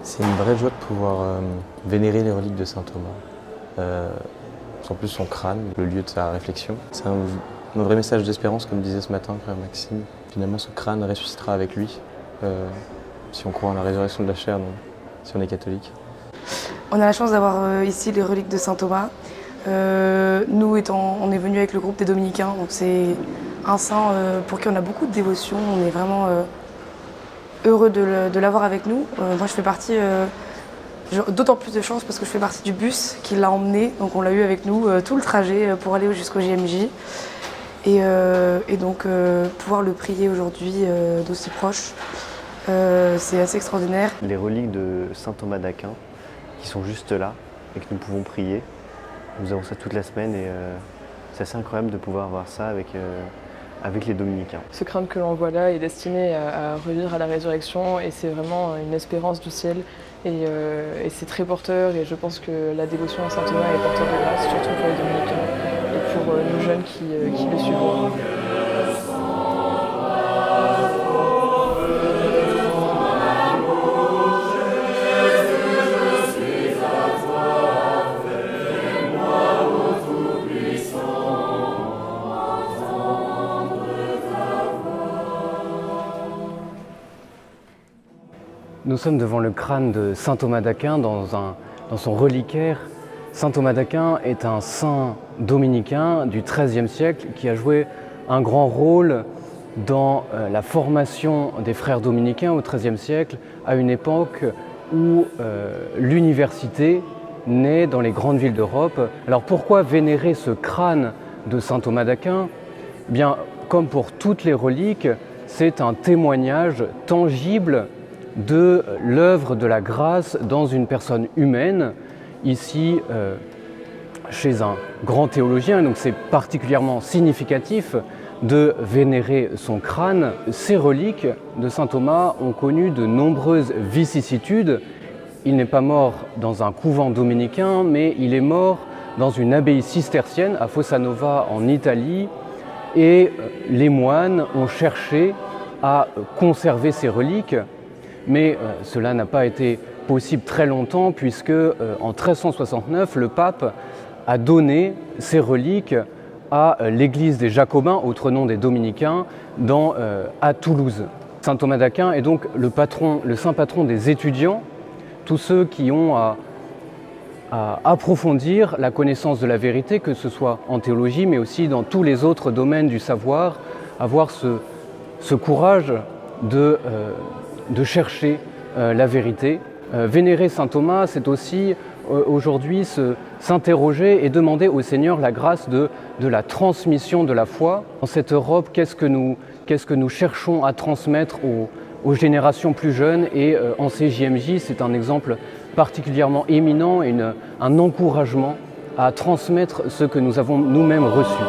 C'est une vraie joie de pouvoir vénérer les reliques de saint Thomas. En plus son crâne, le lieu de sa réflexion. C'est un vrai message d'espérance, comme disait ce matin frère Maxime. Finalement, ce crâne ressuscitera avec lui, si on croit en la résurrection de la chair, donc, si on est catholique. On a la chance d'avoir ici les reliques de saint Thomas. Nous, on est venus avec le groupe des Dominicains, donc c'est un saint pour qui on a beaucoup de dévotion. On est vraiment heureux de l'avoir avec nous. Moi, je fais partie, d'autant plus de chance parce que je fais partie du bus qui l'a emmené. Donc on l'a eu avec nous tout le trajet pour aller jusqu'au JMJ. Et donc pouvoir le prier aujourd'hui d'aussi proche, c'est assez extraordinaire. Les reliques de saint Thomas d'Aquin qui sont juste là et que nous pouvons prier. Nous avons ça toute la semaine et c'est assez incroyable de pouvoir avoir ça avec les Dominicains. Ce crâne que l'on voit là est destiné à revivre à la résurrection et c'est vraiment une espérance du ciel et c'est très porteur et je pense que la dévotion à saint Thomas est porteur de grâce, surtout pour les Dominicains et pour nos jeunes qui le suivront. Nous sommes devant le crâne de saint Thomas d'Aquin dans son reliquaire. Saint Thomas d'Aquin est un saint dominicain du XIIIe siècle qui a joué un grand rôle dans la formation des frères dominicains au XIIIe siècle, à une époque où l'université naît dans les grandes villes d'Europe. Alors pourquoi vénérer ce crâne de saint Thomas d'Aquin ? Bien, comme pour toutes les reliques, c'est un témoignage tangible de l'œuvre de la grâce dans une personne humaine, ici chez un grand théologien, donc c'est particulièrement significatif de vénérer son crâne. Ces reliques de saint Thomas ont connu de nombreuses vicissitudes. Il n'est pas mort dans un couvent dominicain, mais il est mort dans une abbaye cistercienne à Fossanova en Italie, et les moines ont cherché à conserver ces reliques. Mais cela n'a pas été possible très longtemps puisque en 1369, le pape a donné ces reliques à l'église des Jacobins, autre nom des Dominicains, à Toulouse. Saint Thomas d'Aquin est donc le saint patron des étudiants, tous ceux qui ont à approfondir la connaissance de la vérité, que ce soit en théologie, mais aussi dans tous les autres domaines du savoir, avoir ce courage de chercher la vérité. Vénérer saint Thomas, c'est aussi aujourd'hui s'interroger et demander au Seigneur la grâce de la transmission de la foi. Dans cette Europe, qu'est-ce que nous cherchons à transmettre aux générations plus jeunes, et en CJMJ, c'est un exemple particulièrement éminent et un encouragement à transmettre ce que nous avons nous-mêmes reçu.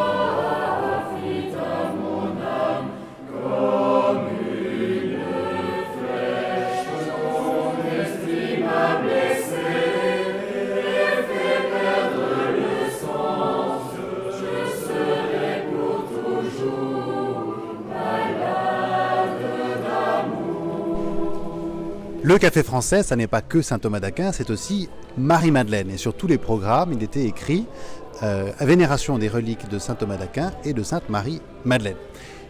Le Café français, ça n'est pas que saint Thomas d'Aquin, c'est aussi Marie-Madeleine. Et sur tous les programmes, il était écrit vénération des reliques de saint Thomas d'Aquin et de sainte Marie-Madeleine.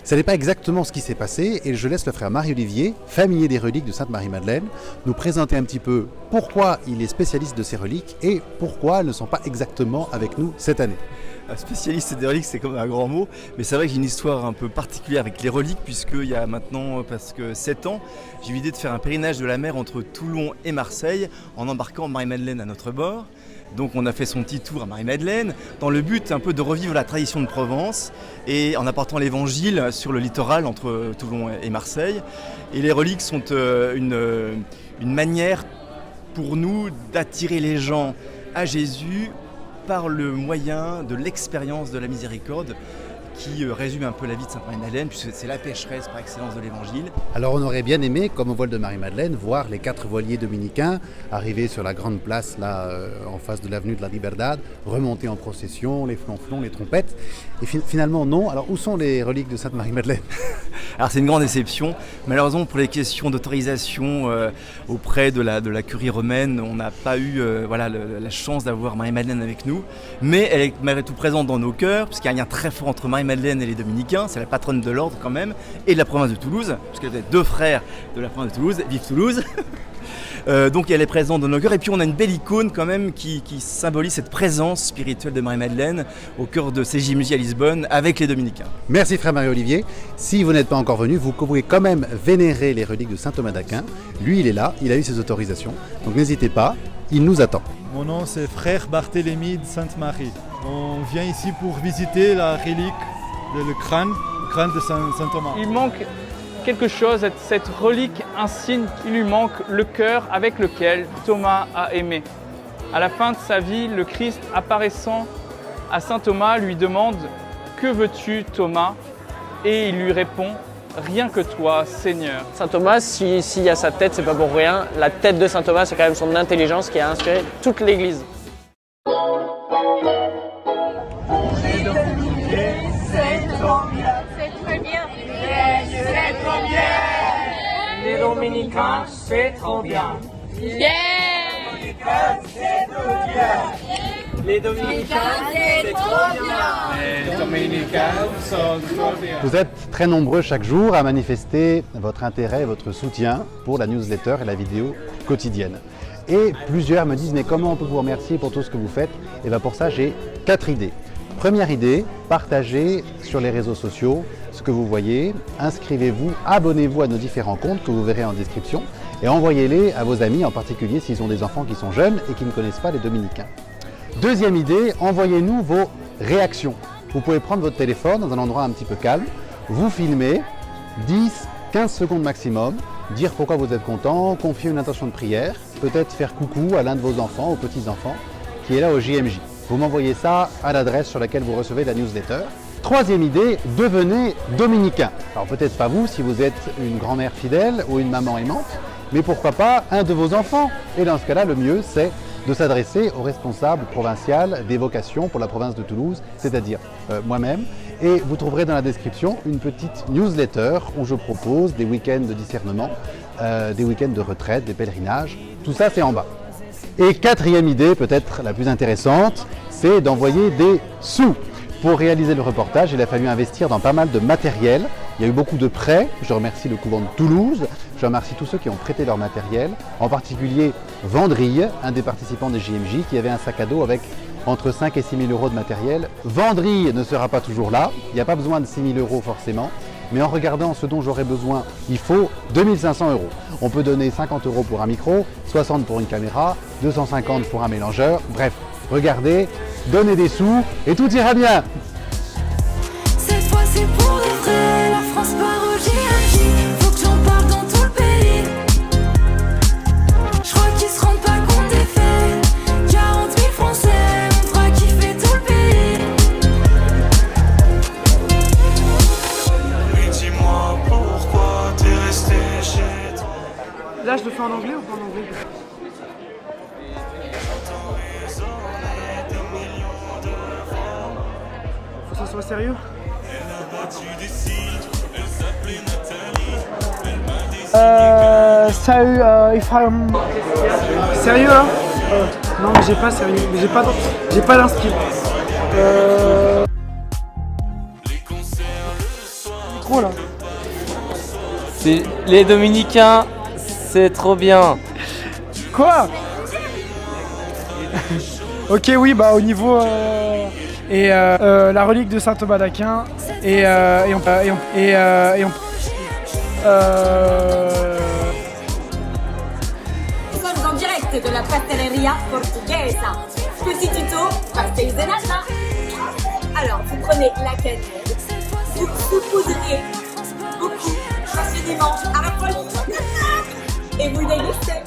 Ce n'est pas exactement ce qui s'est passé, et je laisse le frère Marie-Olivier, familier des reliques de sainte Marie-Madeleine, nous présenter un petit peu pourquoi il est spécialiste de ces reliques et pourquoi elles ne sont pas exactement avec nous cette année. Spécialiste des reliques, c'est comme un grand mot, mais c'est vrai que j'ai une histoire un peu particulière avec les reliques, puisqu'il y a maintenant presque 7 ans, j'ai eu l'idée de faire un pèlerinage de la mer entre Toulon et Marseille en embarquant Marie-Madeleine à notre bord. Donc on a fait son petit tour à Marie-Madeleine, dans le but un peu de revivre la tradition de Provence et en apportant l'évangile sur le littoral entre Toulon et Marseille. Et les reliques sont une manière pour nous d'attirer les gens à Jésus par le moyen de l'expérience de la miséricorde qui résume un peu la vie de Sainte Marie-Madeleine, puisque c'est la pécheresse par excellence de l'Évangile. Alors on aurait bien aimé, comme au voile de Marie-Madeleine, voir les 4 voiliers dominicains arriver sur la grande place là en face de l'avenue de la Libertad, remonter en procession, les flonflons, les trompettes. Et finalement non. Alors où sont les reliques de Sainte Marie-Madeleine? Alors c'est une grande déception. Malheureusement pour les questions d'autorisation auprès de la curie romaine, on n'a pas eu la chance d'avoir Marie-Madeleine avec nous. Mais elle est malgré tout présente dans nos cœurs, puisqu'il y a un lien très fort entre Marie-Madeleine et les dominicains. C'est la patronne de l'ordre quand même, et de la province de Toulouse, puisqu'elle est 2 frères de la province de Toulouse. Vive Toulouse! Donc elle est présente dans nos cœurs. Et puis on a une belle icône quand même qui symbolise cette présence spirituelle de Marie-Madeleine au cœur de CJMJ à Lisbonne avec les dominicains. Merci frère Marie-Olivier. Si vous n'êtes pas encore venu, vous pouvez quand même vénérer les reliques de saint Thomas d'Aquin. Lui, il est là, il a eu ses autorisations. Donc n'hésitez pas, il nous attend. Mon nom c'est frère Barthélemy de Sainte-Marie. On vient ici pour visiter la relique, le crâne de Saint Thomas. Il manque quelque chose, cette relique insigne, il lui manque le cœur avec lequel Thomas a aimé. À la fin de sa vie, le Christ apparaissant à saint Thomas lui demande « Que veux-tu, Thomas ?» Et il lui répond « Rien que toi, Seigneur. » Saint Thomas, s'il y a sa tête, c'est pas pour rien. La tête de Saint Thomas, c'est quand même son intelligence qui a inspiré toute l'Église. Les dominicains, c'est trop bien. Yeah! Les dominicains, c'est trop bien. Les dominicains sont trop bien. Vous êtes très nombreux chaque jour à manifester votre intérêt et votre soutien pour la newsletter et la vidéo quotidienne. Et plusieurs me disent, mais comment on peut vous remercier pour tout ce que vous faites? Et bien pour ça, j'ai 4 idées. Première idée, partagez sur les réseaux sociaux ce que vous voyez, inscrivez-vous, abonnez-vous à nos différents comptes que vous verrez en description et envoyez-les à vos amis, en particulier s'ils ont des enfants qui sont jeunes et qui ne connaissent pas les dominicains. Deuxième idée, envoyez-nous vos réactions. Vous pouvez prendre votre téléphone dans un endroit un petit peu calme, vous filmer 10-15 secondes maximum, dire pourquoi vous êtes content, confier une intention de prière, peut-être faire coucou à l'un de vos enfants ou petits-enfants qui est là au JMJ. Vous m'envoyez ça à l'adresse sur laquelle vous recevez la newsletter. Troisième idée, devenez dominicain. Alors peut-être pas vous si vous êtes une grand-mère fidèle ou une maman aimante, mais pourquoi pas un de vos enfants. Et dans ce cas-là, le mieux c'est de s'adresser au responsable provincial des vocations pour la province de Toulouse, c'est-à-dire moi-même. Et vous trouverez dans la description une petite newsletter où je propose des week-ends de discernement, des week-ends de retraite, des pèlerinages. Tout ça, c'est en bas. Et quatrième idée, peut-être la plus intéressante, c'est d'envoyer des sous. Pour réaliser le reportage, il a fallu investir dans pas mal de matériel. Il y a eu beaucoup de prêts. Je remercie le couvent de Toulouse. Je remercie tous ceux qui ont prêté leur matériel. En particulier Vendrille, un des participants des JMJ, qui avait un sac à dos avec entre 5 et 6 000 euros de matériel. Vendrille ne sera pas toujours là. Il n'y a pas besoin de 6 000 euros forcément. Mais en regardant ce dont j'aurais besoin, il faut 2 500 euros. On peut donner 50 euros pour un micro, 60 pour une caméra, 250 pour un mélangeur. Bref, regardez, donnez des sous et tout ira bien. Cette fois c'est pour de vrai, la France part au JMJ. Faut que j'en parle dans tout le pays. Je crois qu'ils se rendent pas compte des faits. 40 000 Français, on fera kiffer tout le pays. Mais dis-moi pourquoi t'es resté chez toi. Là, je le fais en anglais ou pas en anglais? Faut que ça soit sérieux? Salut, Sérieux là? Non, mais j'ai pas sérieux. Mais j'ai pas d'inscrit. Trop là. C'est les dominicains, c'est trop bien. Quoi? Ok, oui, bah au niveau la relique de saint Thomas d'Aquin Nous sommes en direct de la Pasteleria Portuguesa. Petitito, pastel de nata. Alors, vous prenez la cannelle, vous saupoudrez beaucoup, passionnément, à la folie, et vous dégustez.